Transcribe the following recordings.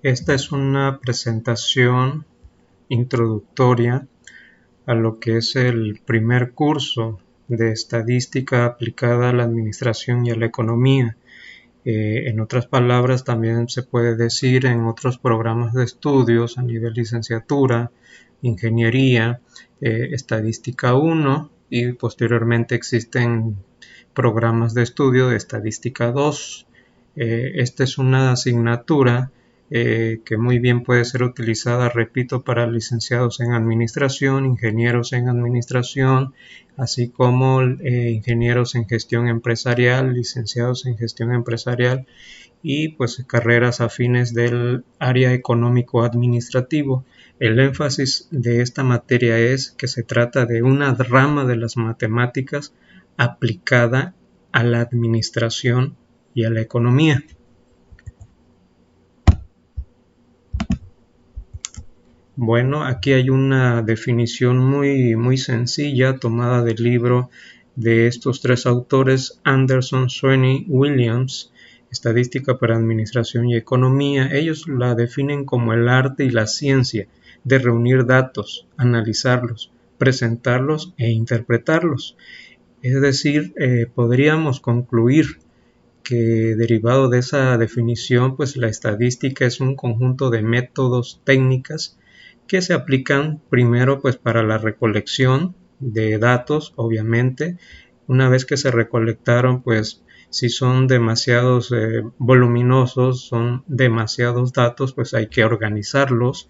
Esta es una presentación introductoria a lo que es el primer curso de estadística aplicada a la administración y a la economía. En otras palabras, también se puede decir en otros programas de estudios a nivel licenciatura, ingeniería, estadística 1 y posteriormente existen programas de estudio de estadística 2. Esta es una asignatura que muy bien puede ser utilizada, repito, para licenciados en administración, ingenieros en administración, así como ingenieros en gestión empresarial, licenciados en gestión empresarial y pues carreras afines del área económico-administrativo. El énfasis de esta materia es que se trata de una rama de las matemáticas aplicada a la administración y a la economía. Bueno, aquí hay una definición muy sencilla tomada del libro de estos tres autores, Anderson, Sweeney, Williams, Estadística para Administración y Economía. Ellos la definen como el arte y la ciencia de reunir datos, analizarlos, presentarlos e interpretarlos. Es decir, podríamos concluir que derivado de esa definición, pues la estadística es un conjunto de métodos, técnicas que se aplican primero pues para la recolección de datos, obviamente. Una vez que se recolectaron, pues si son demasiados voluminosos, son demasiados datos, pues hay que organizarlos.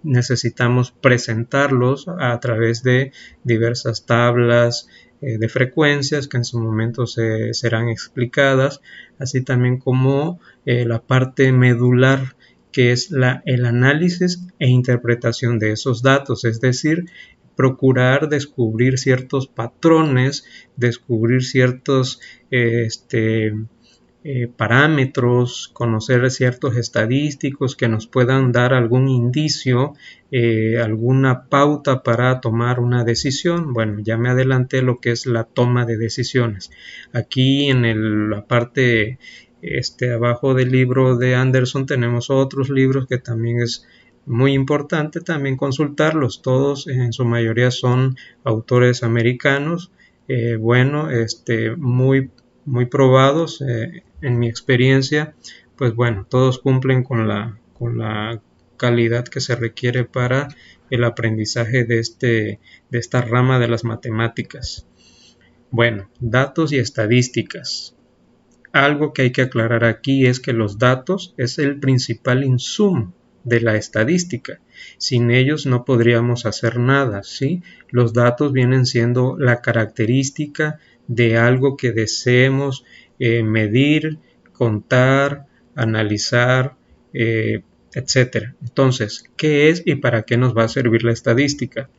Necesitamos presentarlos a través de diversas tablas de frecuencias que en su momento serán explicadas, así también como la parte medular, que es el análisis e interpretación de esos datos, es decir, procurar descubrir ciertos patrones, descubrir ciertos parámetros, conocer ciertos estadísticos que nos puedan dar algún indicio, alguna pauta para tomar una decisión. Bueno, ya me adelanté lo que es la toma de decisiones. Aquí en la parte abajo del libro de Anderson tenemos otros libros que también es muy importante también consultarlos. Todos en su mayoría son autores americanos, muy probados en mi experiencia. Pues bueno, todos cumplen con la calidad que se requiere para el aprendizaje de esta rama de las matemáticas. Bueno, datos y estadísticas. Algo que hay que aclarar aquí es que los datos es el principal insumo de la estadística. Sin ellos no podríamos hacer nada, ¿sí? Los datos vienen siendo la característica de algo que deseemos medir, contar, analizar, etc. Entonces, ¿qué es y para qué nos va a servir la estadística?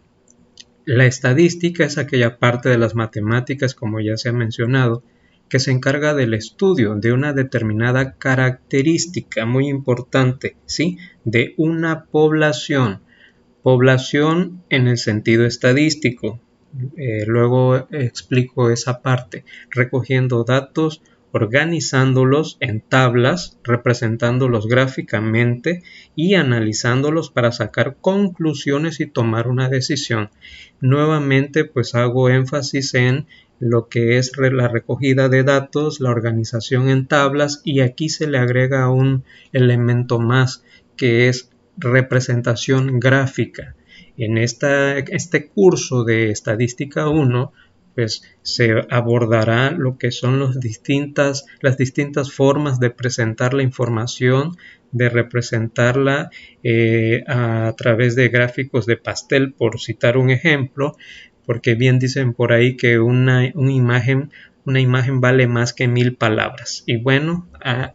La estadística es aquella parte de las matemáticas, como ya se ha mencionado, que se encarga del estudio de una determinada característica muy importante, ¿sí? De una población. Población en el sentido estadístico. Luego explico esa parte, recogiendo datos, organizándolos en tablas, representándolos gráficamente y analizándolos para sacar conclusiones y tomar una decisión. Nuevamente, pues hago énfasis en lo que es la recogida de datos, la organización en tablas, y aquí se le agrega un elemento más que es representación gráfica. En este curso de Estadística 1, pues se abordará lo que son las distintas formas de presentar la información, de representarla a través de gráficos de pastel, por citar un ejemplo, porque bien dicen por ahí que una imagen vale más que 1000 palabras. Y bueno,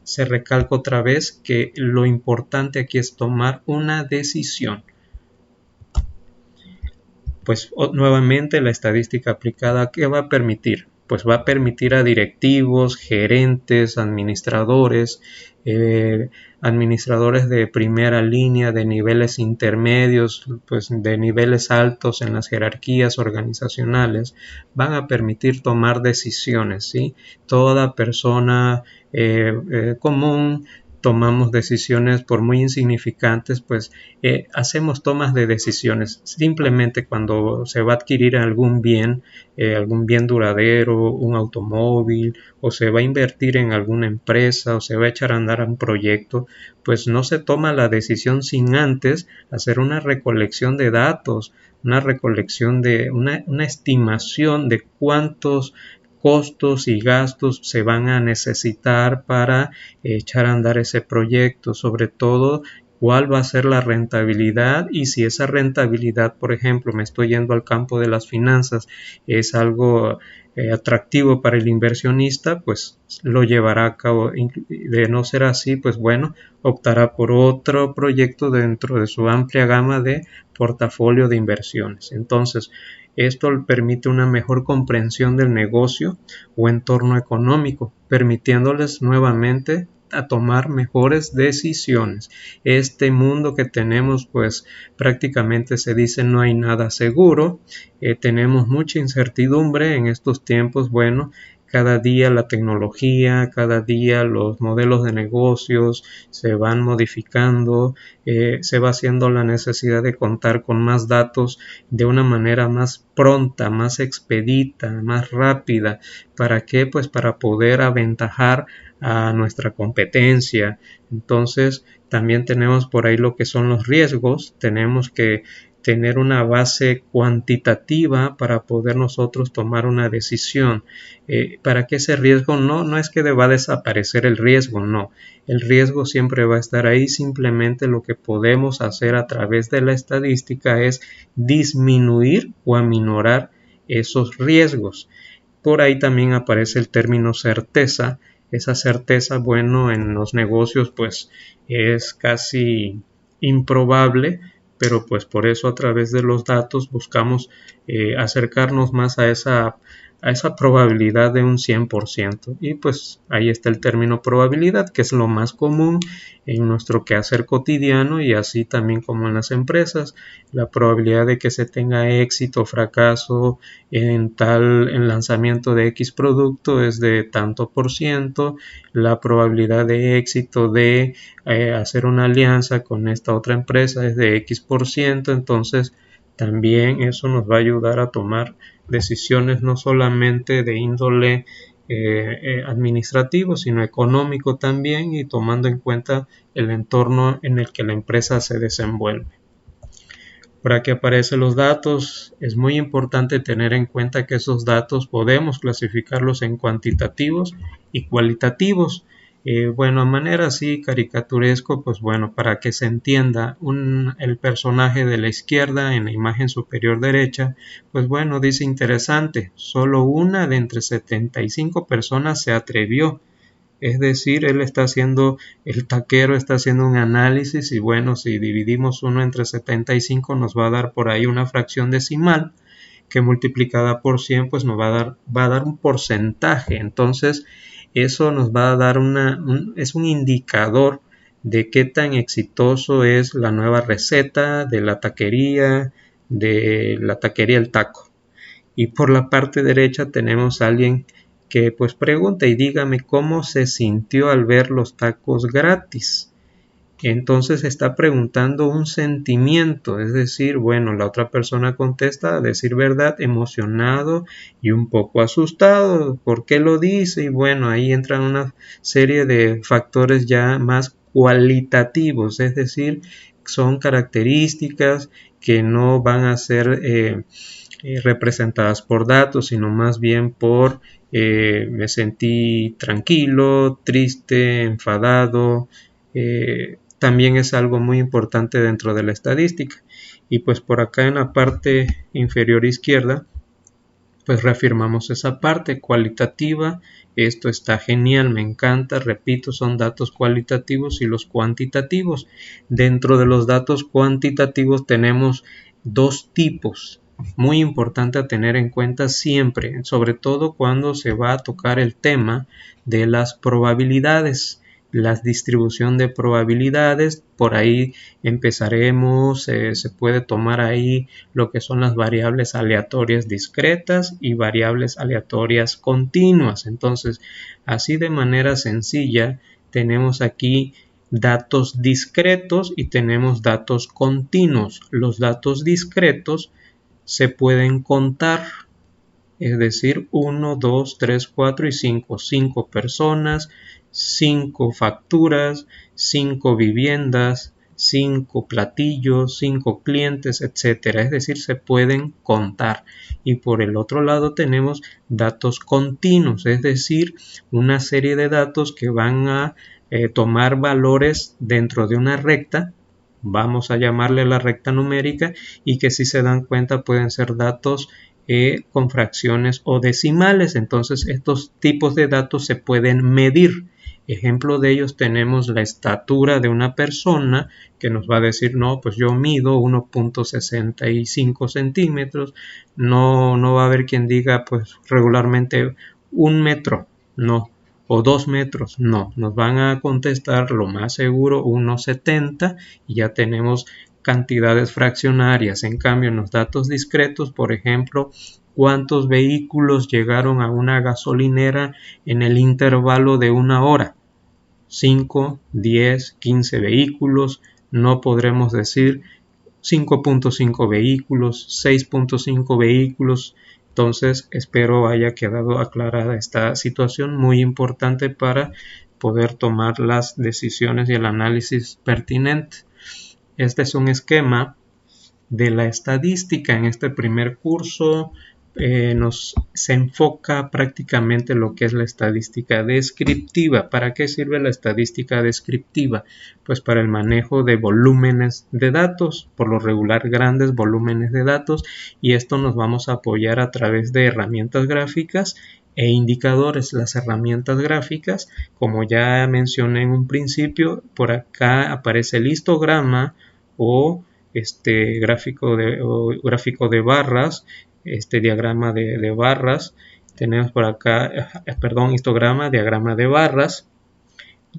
se recalca otra vez que lo importante aquí es tomar una decisión. Pues nuevamente la estadística aplicada, ¿qué va a permitir? Pues va a permitir a directivos, gerentes, administradores, administradores de primera línea, de niveles intermedios, pues de niveles altos en las jerarquías organizacionales, van a permitir tomar decisiones, ¿sí? Toda persona común tomamos decisiones por muy insignificantes, pues hacemos tomas de decisiones. Simplemente cuando se va a adquirir algún bien duradero, un automóvil, o se va a invertir en alguna empresa, o se va a echar a andar a un proyecto, pues no se toma la decisión sin antes hacer una recolección de datos, una recolección de una estimación de cuántos costos y gastos se van a necesitar para echar a andar ese proyecto, sobre todo cuál va a ser la rentabilidad, y si esa rentabilidad, por ejemplo, me estoy yendo al campo de las finanzas, es algo atractivo para el inversionista, pues lo llevará a cabo. De no ser así, pues bueno, optará por otro proyecto dentro de su amplia gama de portafolio de inversiones. Entonces, esto permite una mejor comprensión del negocio o entorno económico, permitiéndoles nuevamente a tomar mejores decisiones. Este mundo que tenemos, pues prácticamente se dice no hay nada seguro, tenemos mucha incertidumbre en estos tiempos. Bueno, cada día la tecnología, cada día los modelos de negocios se van modificando, se va haciendo la necesidad de contar con más datos de una manera más pronta, más expedita, más rápida. ¿Para qué? Pues para poder aventajar a nuestra competencia. Entonces, también tenemos por ahí lo que son los riesgos. Tenemos que tener una base cuantitativa para poder nosotros tomar una decisión. Para que ese riesgo no es que va a desaparecer el riesgo, no. El riesgo siempre va a estar ahí. Simplemente lo que podemos hacer a través de la estadística es disminuir o aminorar esos riesgos. Por ahí también aparece el término certeza. Esa certeza, bueno, en los negocios pues es casi improbable, pero pues por eso a través de los datos buscamos acercarnos más a esa probabilidad de un 100%. Y pues ahí está el término probabilidad, que es lo más común en nuestro quehacer cotidiano, y así también como en las empresas. La probabilidad de que se tenga éxito o fracaso en lanzamiento de X producto es de tanto por ciento. La probabilidad de éxito de hacer una alianza con esta otra empresa es de X%. Entonces también eso nos va a ayudar a tomar decisiones no solamente de índole administrativo, sino económico también, y tomando en cuenta el entorno en el que la empresa se desenvuelve. Por aquí aparecen los datos. Es muy importante tener en cuenta que esos datos podemos clasificarlos en cuantitativos y cualitativos. Bueno, a manera así caricaturesco, pues bueno, para que se entienda, el personaje de la izquierda en la imagen superior derecha, pues bueno, dice interesante, solo una de entre 75 personas se atrevió. Es decir, el taquero está haciendo un análisis, y bueno, si dividimos 1 entre 75 nos va a dar por ahí una fracción decimal, que multiplicada por 100 pues nos va a dar un porcentaje. Entonces eso nos va a dar es un indicador de qué tan exitoso es la nueva receta de la taquería El Taco. Y por la parte derecha tenemos a alguien que pues pregunta y dígame cómo se sintió al ver los tacos gratis. Entonces está preguntando un sentimiento, es decir, bueno, la otra persona contesta, a decir verdad, emocionado y un poco asustado. ¿Por qué lo dice? Y bueno, ahí entran una serie de factores ya más cualitativos, es decir, son características que no van a ser representadas por datos, sino más bien por me sentí tranquilo, triste, enfadado. También es algo muy importante dentro de la estadística. Y pues por acá en la parte inferior izquierda pues reafirmamos esa parte cualitativa. Esto está genial, me encanta, repito, son datos cualitativos y los cuantitativos. Dentro de los datos cuantitativos tenemos dos tipos, muy importante a tener en cuenta siempre, sobre todo cuando se va a tocar el tema de las probabilidades. La distribución de probabilidades, por ahí empezaremos, se puede tomar ahí lo que son las variables aleatorias discretas y variables aleatorias continuas. Entonces, así de manera sencilla, tenemos aquí datos discretos y tenemos datos continuos. Los datos discretos se pueden contar, es decir, 1, 2, 3, 4 y 5. 5 personas, 5 facturas, 5 viviendas, 5 platillos, 5 clientes, etcétera. Es decir, se pueden contar. Y por el otro lado tenemos datos continuos, es decir, una serie de datos que van a tomar valores dentro de una recta. Vamos a llamarle la recta numérica, y que si se dan cuenta pueden ser datos con fracciones o decimales. Entonces estos tipos de datos se pueden medir. Ejemplo de ellos tenemos la estatura de una persona, que nos va a decir, no, pues yo mido 1.65 centímetros. No va a haber quien diga, pues regularmente 1 metro, no, o 2 metros, no. Nos van a contestar lo más seguro 1.70, y ya tenemos cantidades fraccionarias. En cambio, en los datos discretos, por ejemplo, cuántos vehículos llegaron a una gasolinera en el intervalo de una hora. 5, 10, 15 vehículos. No podremos decir 5.5 vehículos, 6.5 vehículos. Entonces, espero haya quedado aclarada esta situación muy importante para poder tomar las decisiones y el análisis pertinente. Este es un esquema de la estadística. En este primer curso se enfoca prácticamente lo que es la estadística descriptiva. ¿Para qué sirve la estadística descriptiva? Pues para el manejo de volúmenes de datos, por lo regular grandes volúmenes de datos, y esto nos vamos a apoyar a través de herramientas gráficas e indicadores. Las herramientas gráficas, como ya mencioné en un principio, por acá aparece el histograma o gráfico de barras, diagrama de barras. Tenemos por acá, histograma, diagrama de barras,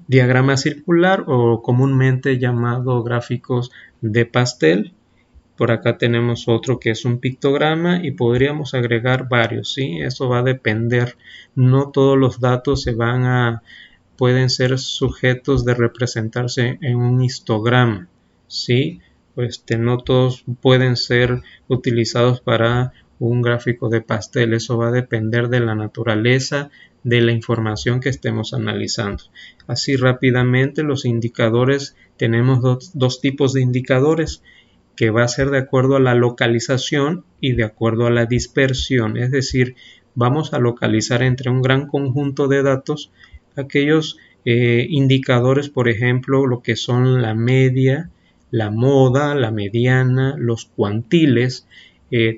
diagrama circular o comúnmente llamado gráficos de pastel. Por acá tenemos otro que es un pictograma, y podríamos agregar varios, ¿sí? Eso va a depender. No todos los datos pueden ser sujetos de representarse en un histograma, ¿sí? No todos pueden ser utilizados para un gráfico de pastel. Eso va a depender de la naturaleza de la información que estemos analizando. Así rápidamente, los indicadores, tenemos dos tipos de indicadores, que va a ser de acuerdo a la localización y de acuerdo a la dispersión. Es decir, vamos a localizar entre un gran conjunto de datos aquellos indicadores, por ejemplo, lo que son la media, la moda, la mediana, los cuantiles,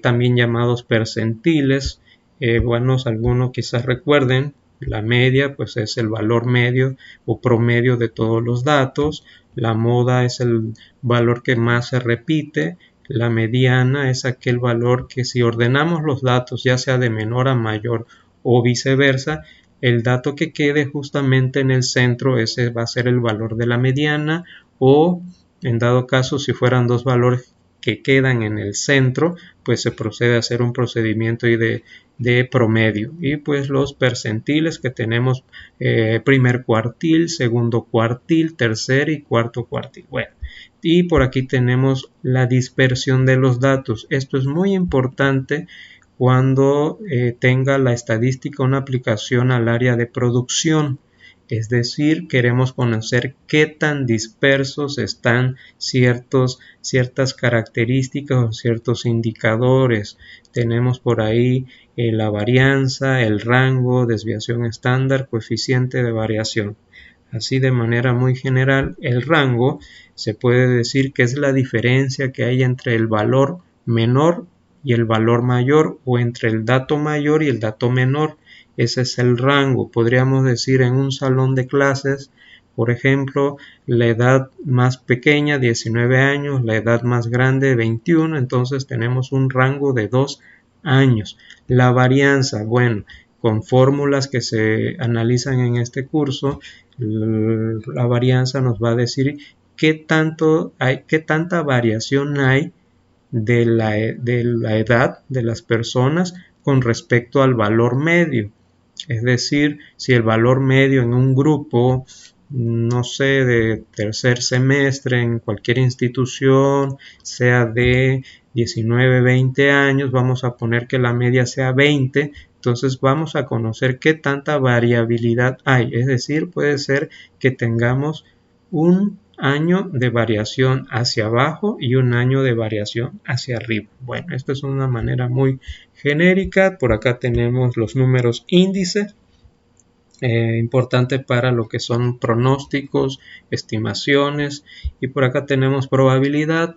también llamados percentiles. Algunos quizás recuerden, la media pues es el valor medio o promedio de todos los datos. La moda es el valor que más se repite. La mediana es aquel valor que, si ordenamos los datos, ya sea de menor a mayor o viceversa, el dato que quede justamente en el centro, ese va a ser el valor de la mediana, o en dado caso, si fueran dos valores que quedan en el centro, pues se procede a hacer un procedimiento de promedio. Y pues los percentiles, que tenemos primer cuartil, segundo cuartil, tercer y cuarto cuartil. Bueno, y por aquí tenemos la dispersión de los datos. Esto es muy importante cuando tenga la estadística una aplicación al área de producción. Es decir, queremos conocer qué tan dispersos están ciertas características o ciertos indicadores. Tenemos por ahí la varianza, el rango, desviación estándar, coeficiente de variación. Así, de manera muy general, el rango se puede decir que es la diferencia que hay entre el valor menor y el valor mayor, o entre el dato mayor y el dato menor. Ese es el rango. Podríamos decir en un salón de clases, por ejemplo, la edad más pequeña 19 años, la edad más grande 21, entonces tenemos un rango de 2 años. La varianza, bueno, con fórmulas que se analizan en este curso, la varianza nos va a decir qué tanta variación hay de la edad de las personas con respecto al valor medio. Es decir, si el valor medio en un grupo no sé, de tercer semestre en cualquier institución, sea de 19, 20 años, vamos a poner que la media sea 20, entonces vamos a conocer qué tanta variabilidad hay, es decir, puede ser que tengamos un año de variación hacia abajo y un año de variación hacia arriba. Bueno, esto es una manera muy genérica. Por acá tenemos los números índices, importante para lo que son pronósticos, estimaciones, y por acá tenemos probabilidad,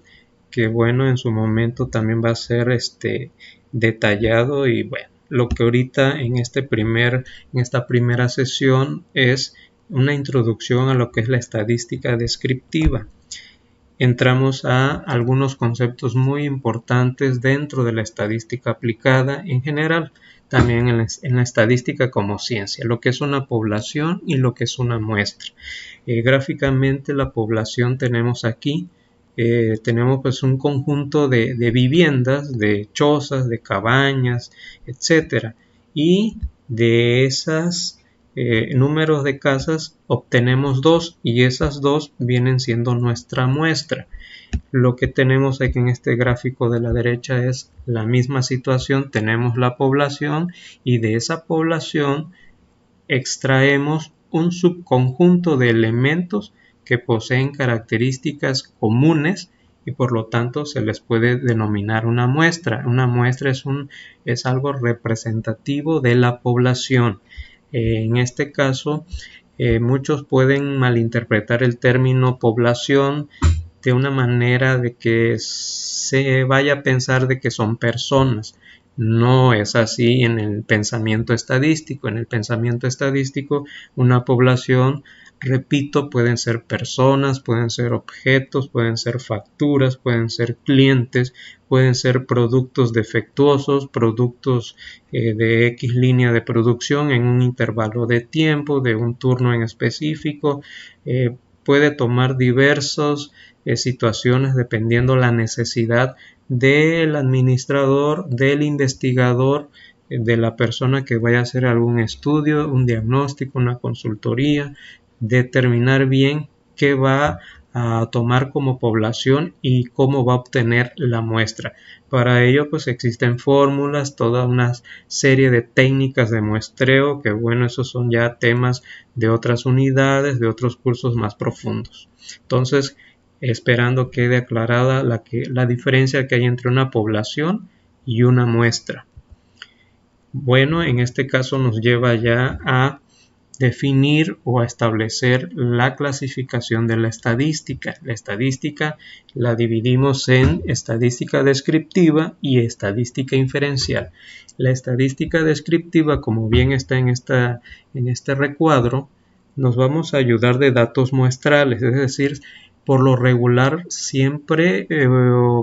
que bueno, en su momento también va a ser detallado. Y bueno, lo que ahorita en esta primera sesión es una introducción a lo que es la estadística descriptiva. Entramos a algunos conceptos muy importantes dentro de la estadística aplicada en general, también en la estadística como ciencia, lo que es una población y lo que es una muestra. Gráficamente la población tenemos aquí, tenemos pues un conjunto de viviendas, de chozas, de cabañas, etcétera, y de esas números de casas obtenemos 2 y esas 2 vienen siendo nuestra muestra. Lo que tenemos aquí en este gráfico de la derecha es la misma situación, tenemos la población y de esa población extraemos un subconjunto de elementos que poseen características comunes y por lo tanto se les puede denominar una muestra. Una muestra es algo representativo de la población. En este caso, muchos pueden malinterpretar el término población de una manera de que se vaya a pensar de que son personas. No es así en el pensamiento estadístico. En el pensamiento estadístico, una población, repito, pueden ser personas, pueden ser objetos, pueden ser facturas, pueden ser clientes, pueden ser productos defectuosos, productos de X línea de producción en un intervalo de tiempo, de un turno en específico. Puede tomar diversas situaciones dependiendo la necesidad del administrador, del investigador, de la persona que vaya a hacer algún estudio, un diagnóstico, una consultoría, determinar bien qué va a tomar como población y cómo va a obtener la muestra. Para ello pues existen fórmulas, toda una serie de técnicas de muestreo, que bueno, esos son ya temas de otras unidades, de otros cursos más profundos. Entonces, esperando quede aclarada la diferencia que hay entre una población y una muestra. Bueno, en este caso nos lleva ya a definir o a establecer la clasificación de la estadística. La estadística la dividimos en estadística descriptiva y estadística inferencial. La estadística descriptiva, como bien está en este recuadro, nos vamos a ayudar de datos muestrales, es decir, por lo regular siempre,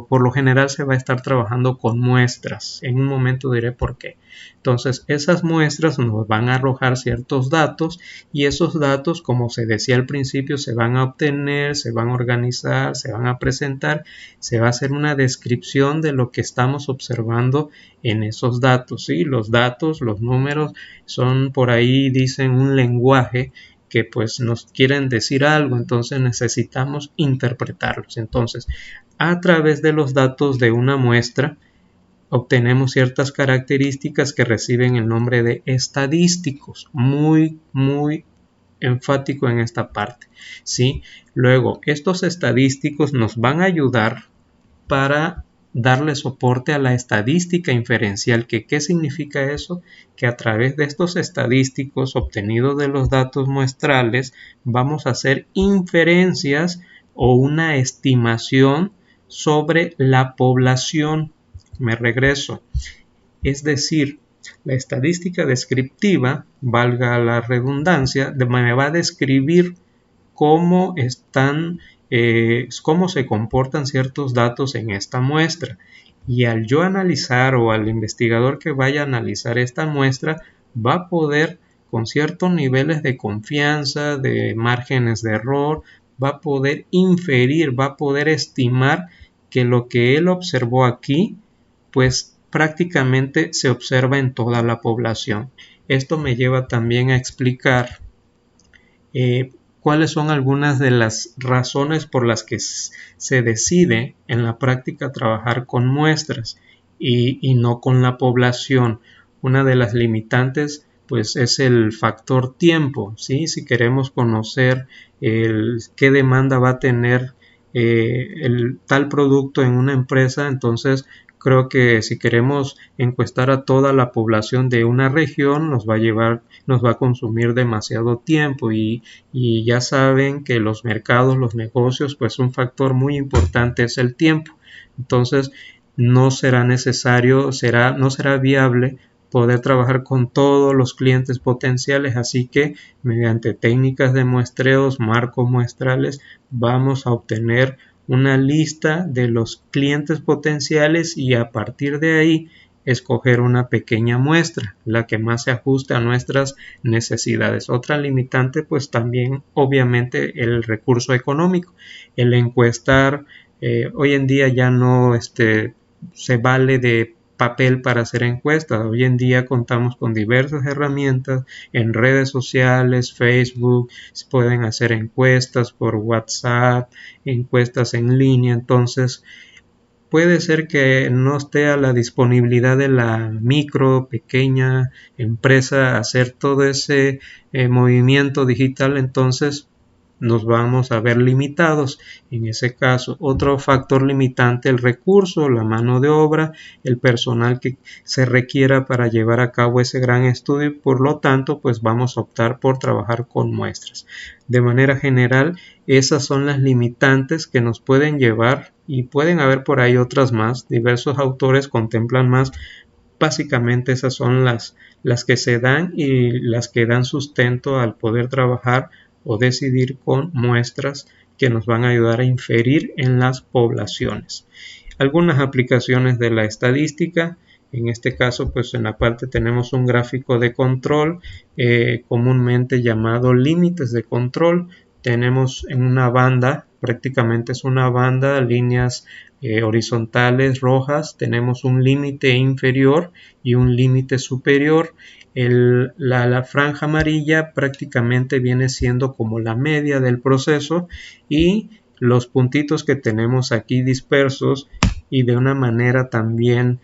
por lo general se va a estar trabajando con muestras. En un momento diré por qué. Entonces, esas muestras nos van a arrojar ciertos datos y esos datos, como se decía al principio, se van a obtener, se van a organizar, se van a presentar, se va a hacer una descripción de lo que estamos observando en esos datos. ¿Sí? Los datos, los números son, por ahí dicen, un lenguaje que pues nos quieren decir algo, entonces necesitamos interpretarlos. Entonces, a través de los datos de una muestra, obtenemos ciertas características que reciben el nombre de estadísticos. Muy enfático en esta parte, ¿sí? Luego, estos estadísticos nos van a ayudar para darle soporte a la estadística inferencial. ¿Qué significa eso? Que a través de estos estadísticos obtenidos de los datos muestrales vamos a hacer inferencias o una estimación sobre la población. Me regreso. Es decir, la estadística descriptiva, valga la redundancia, me va a describir cómo se comportan ciertos datos en esta muestra. Y al yo analizar, o al investigador que vaya a analizar esta muestra, va a poder, con ciertos niveles de confianza, de márgenes de error, va a poder inferir, va a poder estimar que lo que él observó aquí, pues prácticamente se observa en toda la población. Esto me lleva también a explicar cuáles son algunas de las razones por las que se decide en la práctica trabajar con muestras y no con la población. Una de las limitantes pues es el factor tiempo, ¿sí? Si queremos conocer qué demanda va a tener el tal producto en una empresa, entonces creo que si queremos encuestar a toda la población de una región nos va a consumir demasiado tiempo y ya saben que los mercados, los negocios, pues un factor muy importante es el tiempo. Entonces no será necesario, no será viable poder trabajar con todos los clientes potenciales, así que mediante técnicas de muestreos, marcos muestrales, vamos a obtener una lista de los clientes potenciales y a partir de ahí escoger una pequeña muestra, la que más se ajuste a nuestras necesidades. Otra limitante pues también obviamente el recurso económico. El encuestar hoy en día ya no se vale de papel para hacer encuestas. Hoy en día contamos con diversas herramientas en redes sociales, Facebook, se pueden hacer encuestas por WhatsApp, encuestas en línea, entonces puede ser que no esté a la disponibilidad de la micro, pequeña empresa hacer todo ese movimiento digital, entonces nos vamos a ver limitados. En ese caso, otro factor limitante, el recurso, la mano de obra, el personal que se requiera para llevar a cabo ese gran estudio y por lo tanto, pues vamos a optar por trabajar con muestras. De manera general, esas son las limitantes que nos pueden llevar y pueden haber por ahí otras más. Diversos autores contemplan más. Básicamente esas son las que se dan y las que dan sustento al poder trabajar o decidir con muestras que nos van a ayudar a inferir en las poblaciones. Algunas aplicaciones de la estadística, en este caso pues en la parte tenemos un gráfico de control comúnmente llamado límites de control. Tenemos en una banda, prácticamente es una banda, líneas horizontales rojas, tenemos un límite inferior y un límite superior. La franja amarilla prácticamente viene siendo como la media del proceso y los puntitos que tenemos aquí dispersos y de una manera también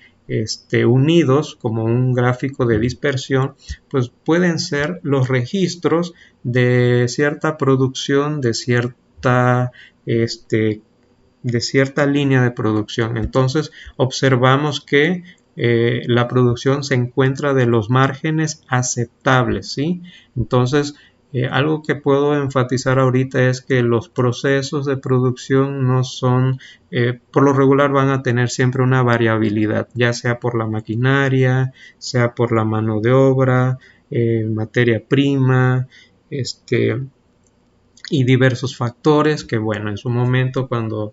unidos como un gráfico de dispersión, pues pueden ser los registros de cierta producción, de cierta línea de producción. Entonces observamos que la producción se encuentra de los márgenes aceptables, ¿sí? Entonces, algo que puedo enfatizar ahorita es que los procesos de producción no son, por lo regular van a tener siempre una variabilidad, ya sea por la maquinaria, sea por la mano de obra, materia prima, y diversos factores que bueno, en su momento cuando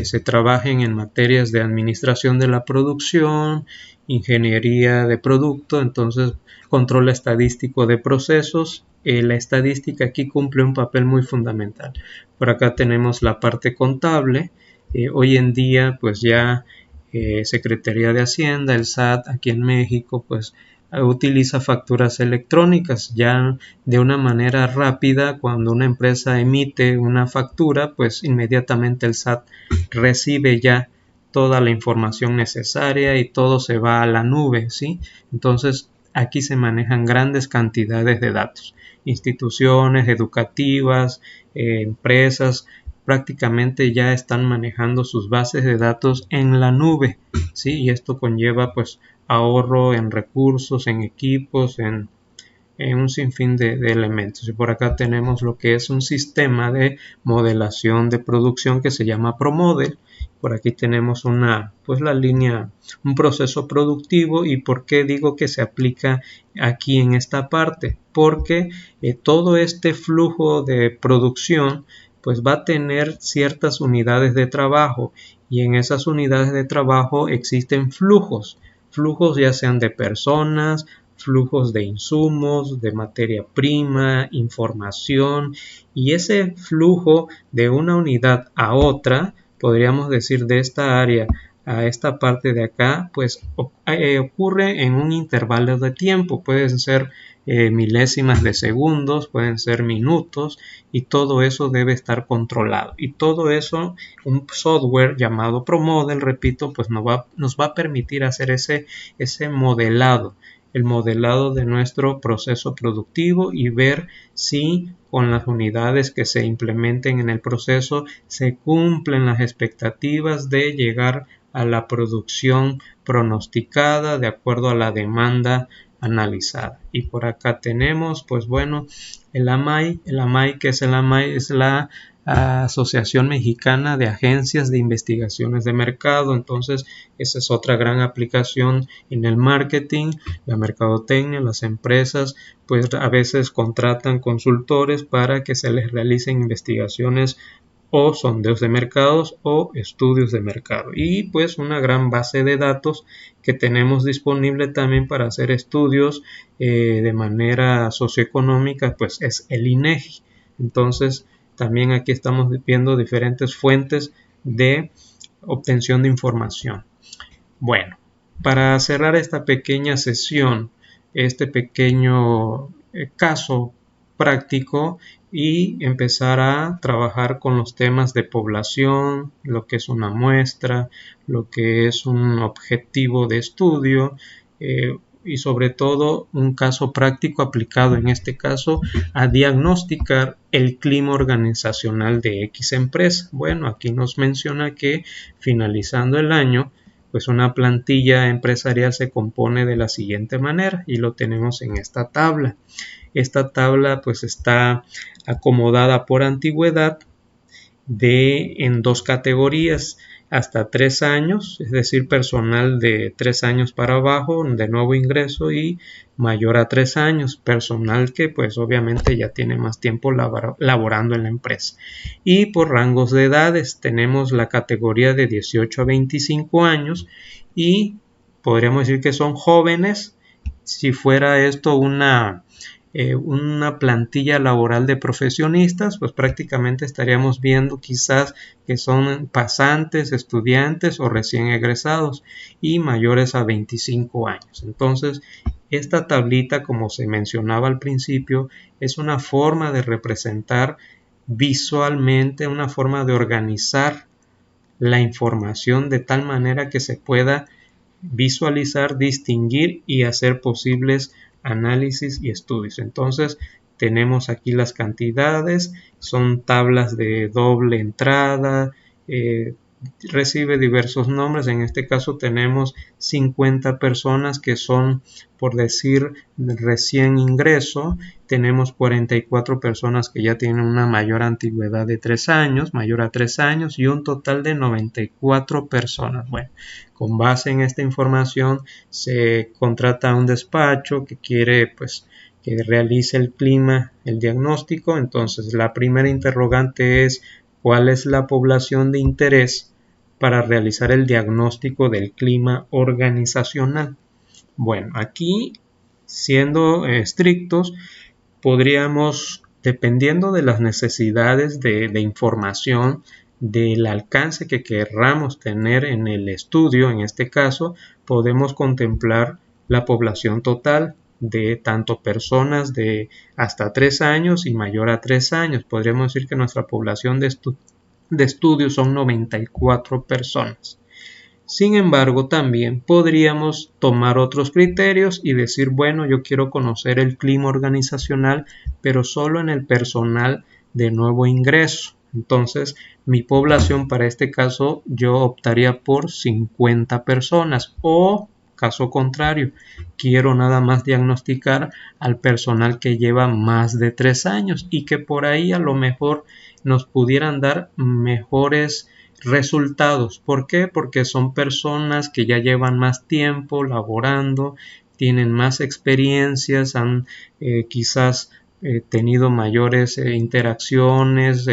se trabajen en materias de administración de la producción, ingeniería de producto, entonces control estadístico de procesos, la estadística aquí cumple un papel muy fundamental. Por acá tenemos la parte contable, hoy en día pues ya Secretaría de Hacienda, el SAT aquí en México pues utiliza facturas electrónicas ya de una manera rápida. Cuando una empresa emite una factura pues inmediatamente el SAT recibe ya toda la información necesaria y todo se va a la nube, ¿sí? Entonces aquí se manejan grandes cantidades de datos, instituciones educativas, empresas prácticamente ya están manejando sus bases de datos en la nube, ¿sí? Y esto conlleva pues ahorro en recursos, en equipos, en un sinfín de elementos. Y por acá tenemos lo que es un sistema de modelación de producción que se llama ProModel. Por aquí tenemos la línea, un proceso productivo. ¿Y por qué digo que se aplica aquí en esta parte? Porque todo este flujo de producción pues va a tener ciertas unidades de trabajo y en esas unidades de trabajo existen flujos ya sean de personas, flujos de insumos, de materia prima, información, y ese flujo de una unidad a otra, podríamos decir de esta área a esta parte de acá, pues ocurre en un intervalo de tiempo, pueden ser milésimas de segundos, pueden ser minutos, y todo eso debe estar controlado. Y todo eso, un software llamado ProModel, repito, pues nos va a permitir hacer ese modelado, el modelado de nuestro proceso productivo y ver si con las unidades que se implementen en el proceso se cumplen las expectativas de llegar a la producción pronosticada de acuerdo a la demanda analizada. Y por acá tenemos, pues bueno, el AMAI. El AMAI, ¿qué es el AMAI? Es la Asociación Mexicana de Agencias de Investigaciones de Mercado. Entonces, esa es otra gran aplicación en el marketing, la mercadotecnia. Las empresas pues a veces contratan consultores para que se les realicen investigaciones o sondeos de mercados o estudios de mercado, y pues una gran base de datos que tenemos disponible también para hacer estudios de manera socioeconómica, pues es el INEGI. Entonces también aquí estamos viendo diferentes fuentes de obtención de información. Bueno, para cerrar esta pequeña sesión, este pequeño caso práctico, y empezar a trabajar con los temas de población, lo que es una muestra, lo que es un objetivo de estudio, y sobre todo un caso práctico aplicado en este caso a diagnosticar el clima organizacional de X empresa. Bueno, aquí nos menciona que finalizando el año, pues una plantilla empresarial se compone de la siguiente manera, y lo tenemos en esta tabla. Esta tabla pues está acomodada por antigüedad en dos categorías: hasta 3 años, es decir, personal de 3 años para abajo de nuevo ingreso, y mayor a 3 años, personal que pues obviamente ya tiene más tiempo laborando en la empresa. Y por rangos de edades tenemos la categoría de 18 a 25 años, y podríamos decir que son jóvenes. Si fuera esto una plantilla laboral de profesionistas, pues prácticamente estaríamos viendo quizás que son pasantes, estudiantes o recién egresados, y mayores a 25 años. Entonces, esta tablita, como se mencionaba al principio, es una forma de representar visualmente, una forma de organizar la información de tal manera que se pueda visualizar, distinguir y hacer posibles análisis y estudios. Entonces tenemos aquí las cantidades, son tablas de doble entrada, recibe diversos nombres. En este caso tenemos 50 personas que son, por decir, recién ingreso. Tenemos 44 personas que ya tienen una mayor antigüedad de 3 años, mayor a 3 años, y un total de 94 personas. Bueno, con base en esta información se contrata a un despacho que quiere pues que realice el clima, el diagnóstico. Entonces la primera interrogante es: ¿cuál es la población de interés para realizar el diagnóstico del clima organizacional? Bueno, aquí, siendo estrictos, podríamos, dependiendo de las necesidades de información, del alcance que querramos tener en el estudio, en este caso, podemos contemplar la población total de tanto personas de hasta 3 años y mayor a 3 años. Podríamos decir que nuestra población de estudio son 94 personas. Sin embargo, también podríamos tomar otros criterios y decir, bueno, yo quiero conocer el clima organizacional, pero solo en el personal de nuevo ingreso. Entonces, mi población para este caso yo optaría por 50 personas, o caso contrario, quiero nada más diagnosticar al personal que lleva más de 3 años y que por ahí a lo mejor nos pudieran dar mejores resultados. ¿Por qué? Porque son personas que ya llevan más tiempo laborando, tienen más experiencias, han quizás tenido mayores interacciones,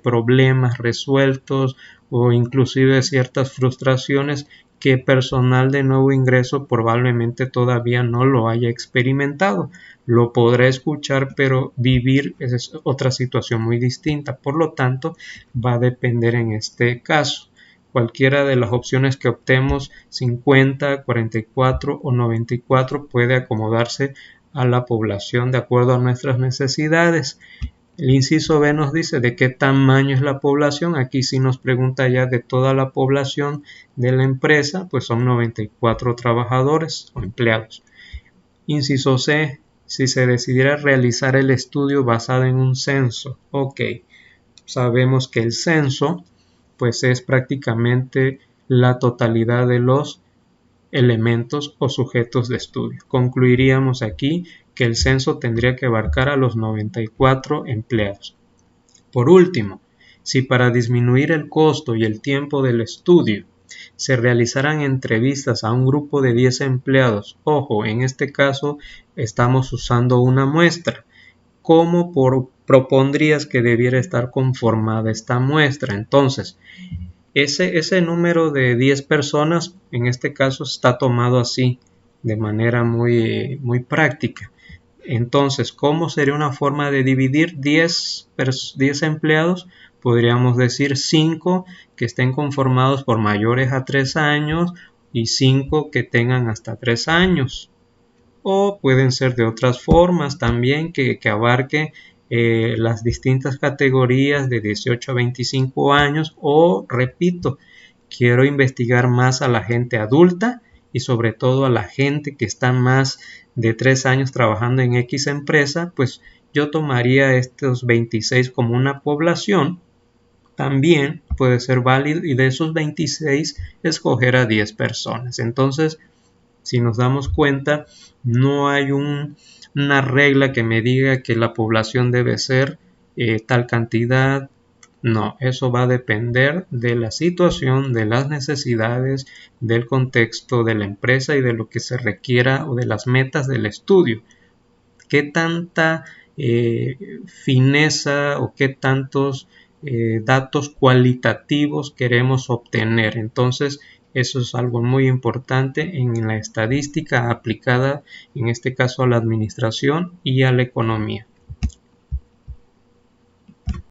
problemas resueltos, o inclusive ciertas frustraciones que personal de nuevo ingreso probablemente todavía no lo haya experimentado. Lo podrá escuchar, pero vivir es otra situación muy distinta. Por lo tanto, va a depender en este caso. Cualquiera de las opciones que optemos, 50, 44 o 94, puede acomodarse a la población de acuerdo a nuestras necesidades. El inciso B nos dice de qué tamaño es la población. Aquí sí nos pregunta ya de toda la población de la empresa, pues son 94 trabajadores o empleados. Inciso C, si se decidiera realizar el estudio basado en un censo. Ok, sabemos que el censo pues es prácticamente la totalidad de los elementos o sujetos de estudio. Concluiríamos aquí que el censo tendría que abarcar a los 94 empleados. Por último, si para disminuir el costo y el tiempo del estudio se realizaran entrevistas a un grupo de 10 empleados, ojo, en este caso estamos usando una muestra, ¿cómo propondrías que debiera estar conformada esta muestra? Entonces, ese número de 10 personas, en este caso, está tomado así, de manera muy práctica. Entonces, ¿cómo sería una forma de dividir 10 empleados? Podríamos decir 5 que estén conformados por mayores a 3 años y 5 que tengan hasta 3 años. O pueden ser de otras formas también que abarque las distintas categorías de 18 a 25 años, o repito, quiero investigar más a la gente adulta y sobre todo a la gente que está más de 3 años trabajando en X empresa, pues yo tomaría estos 26 como una población. También puede ser válido y de esos 26 escoger a 10 personas. Entonces, si nos damos cuenta, no hay una regla que me diga que la población debe ser tal cantidad. No, eso va a depender de la situación, de las necesidades, del contexto de la empresa y de lo que se requiera o de las metas del estudio. ¿Qué tanta fineza o qué tantos datos cualitativos queremos obtener? Entonces, eso es algo muy importante en la estadística aplicada, en este caso a la administración y a la economía.